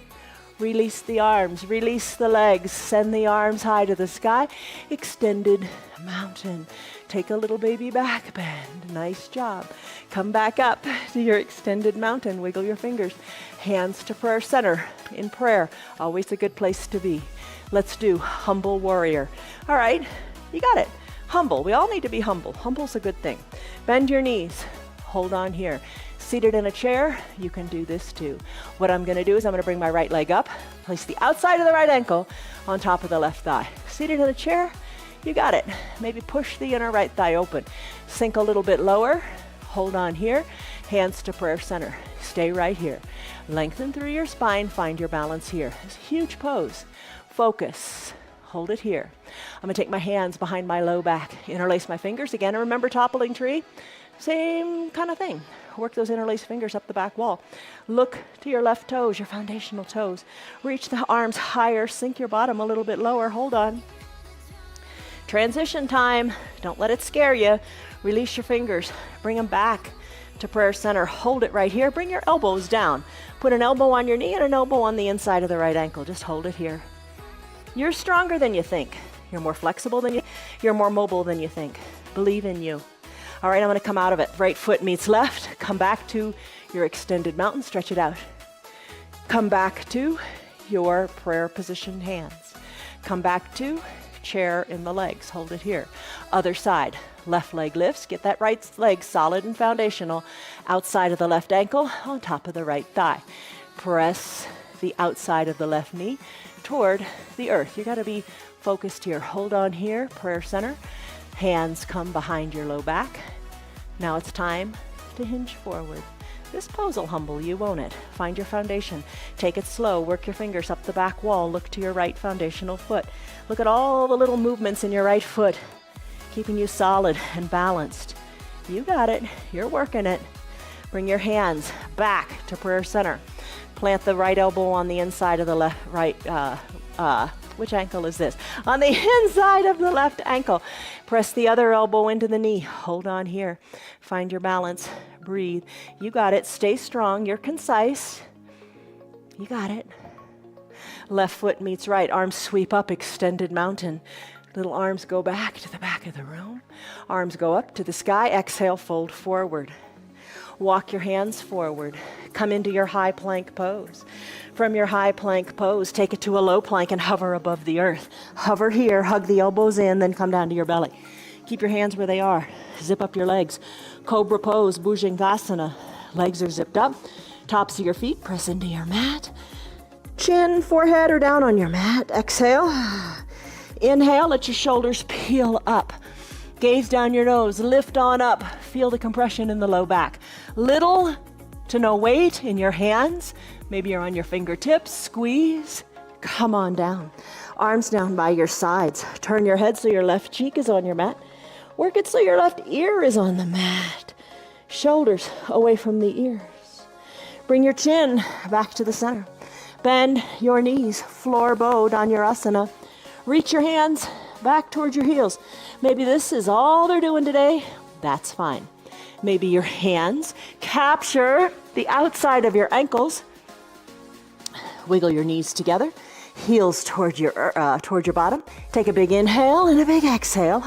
Speaker 3: Release the arms, release the legs, send the arms high to the sky. Extended mountain. Take a little baby back bend. Nice job. Come back up to your extended mountain. Wiggle your fingers. Hands to prayer center. In prayer, always a good place to be. Let's do humble warrior. All right, you got it. Humble. We all need to be humble. Humble's a good thing. Bend your knees. Hold on here. Seated in a chair, you can do this too. What I'm going to do is I'm going to bring my right leg up, place the outside of the right ankle on top of the left thigh. Seated in a chair, you got it. Maybe push the inner right thigh open. Sink a little bit lower. Hold on here. Hands to prayer center. Stay right here. Lengthen through your spine. Find your balance here. It's a huge pose. Focus. hold it here. I'm gonna take my hands behind my low back, interlace my fingers again, and remember toppling tree? Same kind of thing. Work those interlaced fingers up the back wall. Look to your left toes, your foundational toes. Reach the arms higher, sink your bottom a little bit lower, hold on. Transition time, don't let it scare you. Release your fingers, bring them back to prayer center. Hold it right here, bring your elbows down. Put an elbow on your knee and an elbow on the inside of the right ankle. Just hold it here. You're stronger than you think. You're more flexible than you're more mobile than you think. Believe in you. All right, I'm gonna come out of it. Right foot meets left. Come back to your extended mountain, stretch it out. Come back to your prayer position hands. Come back to chair in the legs, hold it here. Other side, left leg lifts, get that right leg solid and foundational. Outside of the left ankle, on top of the right thigh. Press the outside of the left knee toward the earth. You gotta be focused here. Hold on here, prayer center. Hands come behind your low back. Now it's time to hinge forward. This pose will humble you, won't it? Find your foundation. Take it slow. Work your fingers up the back wall. Look to your right foundational foot. Look at all the little movements in your right foot, keeping you solid and balanced. You got it. You're working it. Bring your hands back to prayer center. Plant the right elbow on the inside of the which ankle is this? On the inside of the left ankle. Press the other elbow into the knee. Hold on here. Find your balance. Breathe. You got it. Stay strong. You're concise. You got it. Left foot meets right. Arms sweep up, extended mountain. Little arms go back to the back of the room. Arms go up to the sky. Exhale, fold forward. Walk your hands forward. Come into your high plank pose. From your high plank pose, take it to a low plank and hover above the earth. Hover here, hug the elbows in, then come down to your belly. Keep your hands where they are. Zip up your legs. Cobra pose, Bhujangasana. Legs are zipped up. Tops of your feet, press into your mat. Chin, forehead, or down on your mat. Exhale. Inhale, let your shoulders peel up. Gaze down your nose, lift on up. Feel the compression in the low back. Little to no weight in your hands. Maybe you're on your fingertips. Squeeze. Come on down. Arms down by your sides. Turn your head so your left cheek is on your mat. Work it so your left ear is on the mat. Shoulders away from the ears. Bring your chin back to the center. Bend your knees, floor bowed on your asana. Reach your hands back towards your heels. Maybe this is all they're doing today. That's fine. Maybe your hands capture the outside of your ankles. Wiggle your knees together. Heels toward your bottom. Take a big inhale and a big exhale.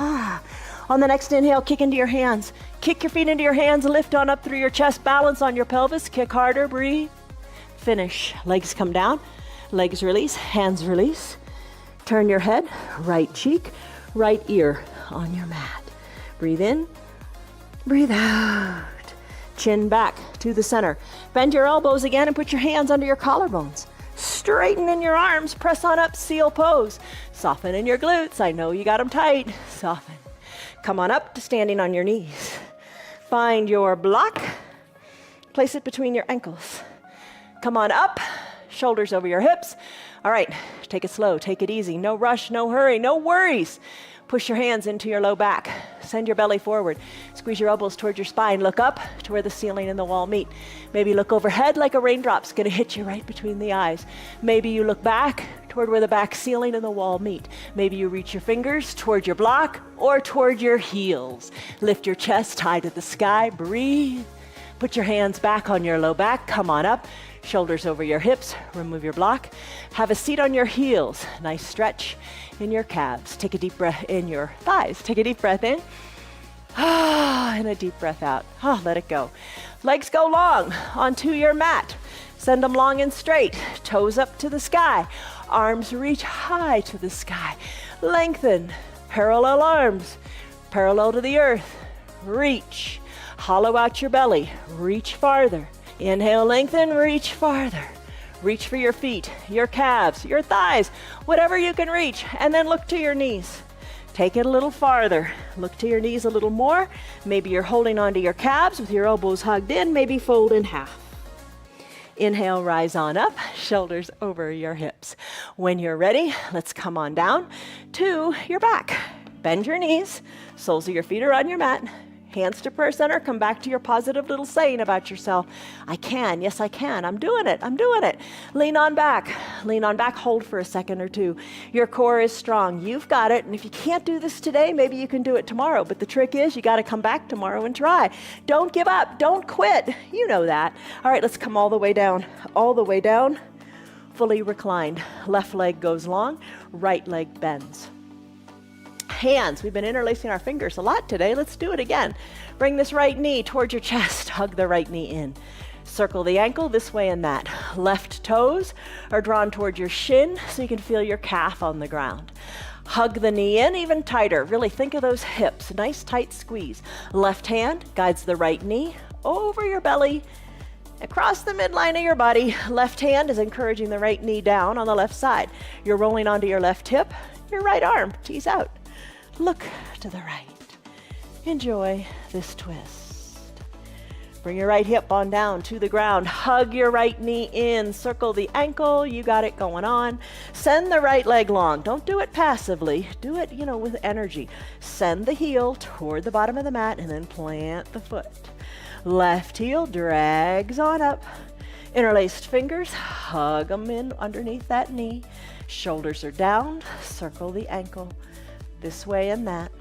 Speaker 3: On the next inhale, kick into your hands. Kick your feet into your hands. Lift on up through your chest. Balance on your pelvis. Kick harder. Breathe. Finish. Legs come down. Legs release. Hands release. Turn your head. Right cheek. Right ear on your mat. Breathe in. Breathe out. Chin back to the center. Bend your elbows again and put your hands under your collarbones. Straighten in your arms. Press on up. Seal pose. Soften in your glutes. I know you got them tight. Soften. Come on up to standing on your knees. Find your block. Place it between your ankles. Come on up. Shoulders over your hips. All right. Take it slow. Take it easy. No rush. No hurry. No worries. Push your hands into your low back. Send your belly forward. Squeeze your elbows towards your spine. Look up to where the ceiling and the wall meet. Maybe look overhead like a raindrop's going to hit you right between the eyes. Maybe you look back toward where the back ceiling and the wall meet. Maybe you reach your fingers toward your block or toward your heels. Lift your chest high to the sky. Breathe. Put your hands back on your low back. Come on up. Shoulders over your hips. Remove your block. Have a seat on your heels. Nice stretch in your calves. Take a deep breath in your thighs. Take a deep breath in. And a deep breath out. Let it go. Legs go long onto your mat. Send them long and straight. Toes up to the sky. Arms reach high to the sky. Lengthen. Parallel arms. Parallel to the earth. Reach. Hollow out your belly. Reach farther. Inhale, lengthen, reach farther. Reach for your feet, your calves, your thighs, whatever you can reach, and then look to your knees. Take it a little farther. Look to your knees a little more. Maybe you're holding onto your calves with your elbows hugged in, maybe fold in half. Inhale, rise on up, shoulders over your hips. When you're ready, let's come on down to your back. Bend your knees, soles of your feet are on your mat. Hands to prayer center, come back to your positive little saying about yourself. I can, yes I can, I'm doing it. Lean on back, hold for a second or two. Your core is strong, you've got it, and if you can't do this today, maybe you can do it tomorrow, but the trick is you gotta come back tomorrow and try. Don't give up, don't quit, you know that. All right, let's come all the way down, fully reclined. Left leg goes long, right leg bends. Hands, we've been interlacing our fingers a lot today. Let's do it again. Bring this right knee towards your chest. Hug the right knee in. Circle the ankle this way and that. Left toes are drawn towards your shin so you can feel your calf on the ground. Hug the knee in even tighter. Really think of those hips. Nice tight squeeze. Left hand guides the right knee over your belly, across the midline of your body. Left hand is encouraging the right knee down on the left side. You're rolling onto your left hip. Your right arm tees out. Look to the right. Enjoy this twist. Bring your right hip on down to the ground. Hug your right knee in. Circle the ankle. You got it going on. Send the right leg long. Don't do it passively. Do it, with energy. Send the heel toward the bottom of the mat and then plant the foot. Left heel drags on up. Interlaced fingers, hug them in underneath that knee. Shoulders are down. Circle the ankle. This way and that.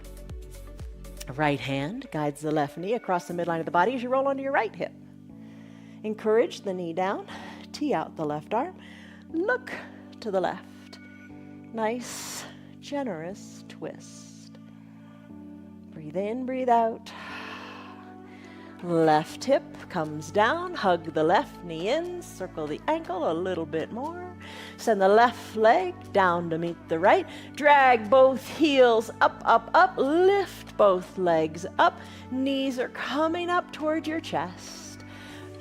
Speaker 3: Right hand guides the left knee across the midline of the body as you roll onto your right hip. Encourage the knee down. Tee out the left arm. Look to the left. Nice, generous twist. Breathe in, breathe out. Left hip comes down, hug the left knee in, circle the ankle a little bit more. Send the left leg down to meet the right. Drag both heels up, up, up. Lift both legs up. Knees are coming up toward your chest.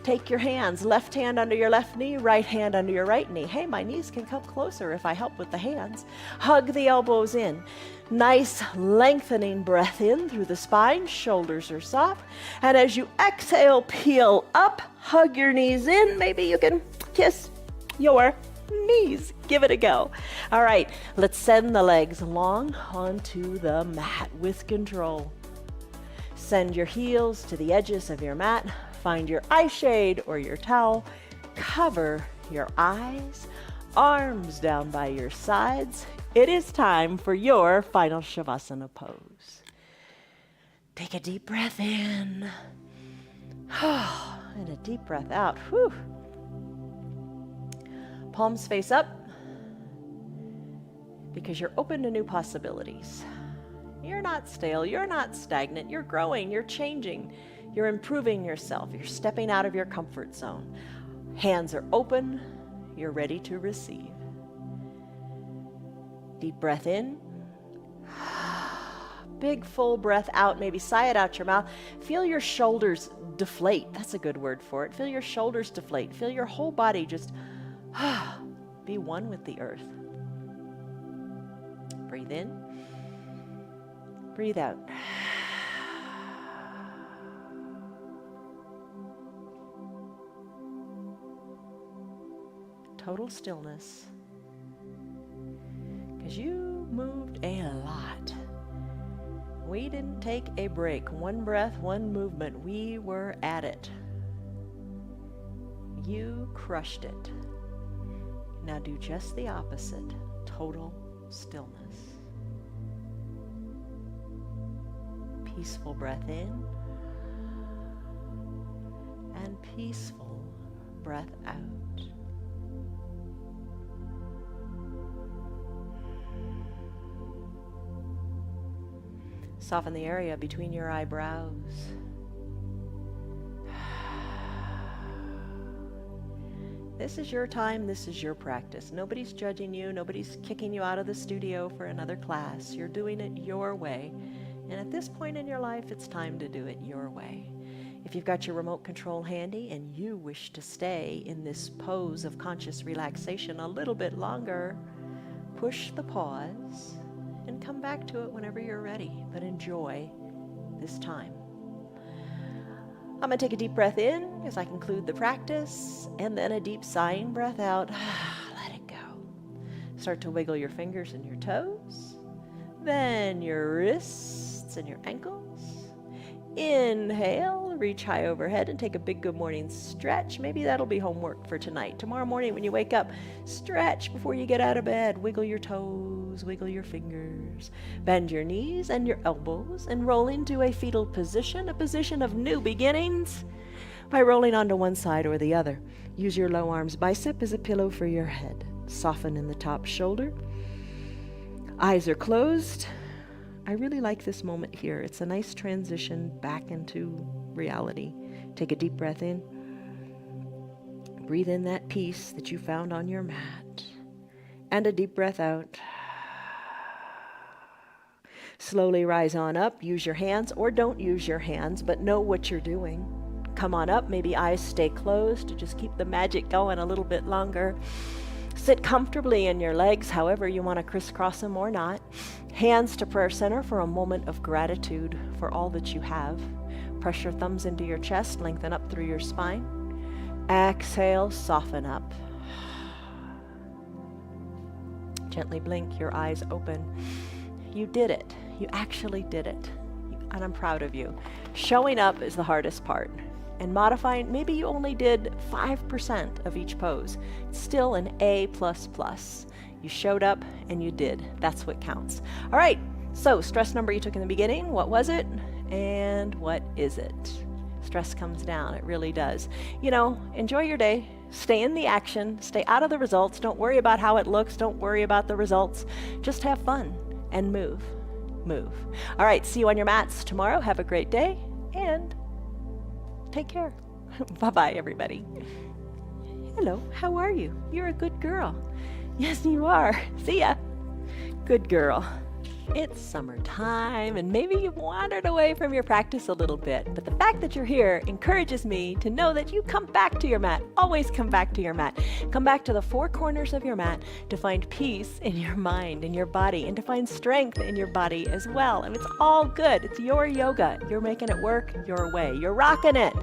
Speaker 3: Take your hands, left hand under your left knee, right hand under your right knee. Hey, my knees can come closer if I help with the hands. Hug the elbows in. Nice lengthening breath in through the spine, shoulders are soft. And as you exhale, peel up, hug your knees in. Maybe you can kiss your knees. Give it a go. All right, let's send the legs long onto the mat with control. Send your heels to the edges of your mat. Find your eye shade or your towel. Cover your eyes. Arms down by your sides. It is time for your final Shavasana pose. Take a deep breath in. And a deep breath out. Whew. Palms face up because you're open to new possibilities. You're not stale, you're not stagnant, you're growing, you're changing, you're improving yourself, you're stepping out of your comfort zone. Hands are open, you're ready to receive. Deep breath in. Big full breath out, maybe sigh it out your mouth. Feel your shoulders deflate. That's a good word for it. Feel your shoulders deflate. Feel your whole body just be one with the earth. Breathe in. Breathe out. Total stillness. Because you moved a lot. We didn't take a break. One breath, one movement. We were at it. You crushed it. Now do just the opposite. Total stillness. Peaceful breath in. And peaceful breath out. Soften the area between your eyebrows. This is your time, this is your practice. Nobody's judging you, nobody's kicking you out of the studio for another class. You're doing it your way. And at this point in your life, it's time to do it your way. If you've got your remote control handy and you wish to stay in this pose of conscious relaxation a little bit longer, push the pause and come back to it whenever you're ready, but enjoy this time. I'm going to take a deep breath in as I conclude the practice, and then a deep sighing breath out. Let it go. Start to wiggle your fingers and your toes, then your wrists and your ankles. Inhale, reach high overhead and take a big good morning stretch. Maybe that'll be homework for tonight. Tomorrow morning when you wake up, stretch before you get out of bed. Wiggle your toes, wiggle your fingers. Bend your knees and your elbows and roll into a fetal position, a position of new beginnings by rolling onto one side or the other. Use your low arms bicep as a pillow for your head. Soften in the top shoulder. Eyes are closed. I really like this moment here. It's a nice transition back into reality. Take a deep breath in. Breathe in that peace that you found on your mat. And a deep breath out. Slowly rise on up. Use your hands or don't use your hands, but know what you're doing. Come on up. Maybe eyes stay closed to just keep the magic going a little bit longer. Sit comfortably in your legs, however you want to crisscross them or not. Hands to prayer center for a moment of gratitude for all that you have. Press your thumbs into your chest, lengthen up through your spine. Exhale, soften up. Gently blink, your eyes open. You did it. You actually did it. And I'm proud of you. Showing up is the hardest part. And modifying, maybe you only did 5% of each pose. It's still an A++. You showed up and you did. That's what counts. All right, so stress number you took in the beginning, what was it? And what is it? Stress comes down, it really does. You know, enjoy your day. Stay in the action. Stay out of the results. Don't worry about how it looks. Don't worry about the results. Just have fun and move. Move. All right, see you on your mats tomorrow. Have a great day and take care. Bye-bye, everybody. Hello, how are you? You're a good girl. Yes, you are. See ya. Good girl. It's summertime, and maybe you've wandered away from your practice a little bit, but the fact that you're here encourages me to know that you come back to your mat. Always come back to your mat. Come back to the four corners of your mat to find peace in your mind, in your body, and to find strength in your body as well. And it's all good. It's your yoga. You're making it work your way. You're rocking it.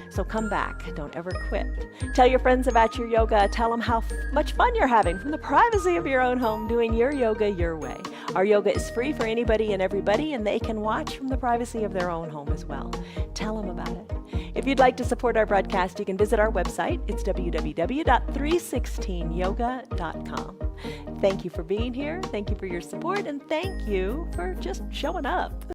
Speaker 3: So come back. Don't ever quit. Tell your friends about your yoga. Tell them how much fun you're having from the privacy of your own home doing your yoga your way. Our yoga is free for anybody and everybody, and they can watch from the privacy of their own home as well. Tell them about it. If you'd like to support our broadcast, you can visit our website. It's www.316yoga.com. Thank you for being here. Thank you for your support, and thank you for just showing up.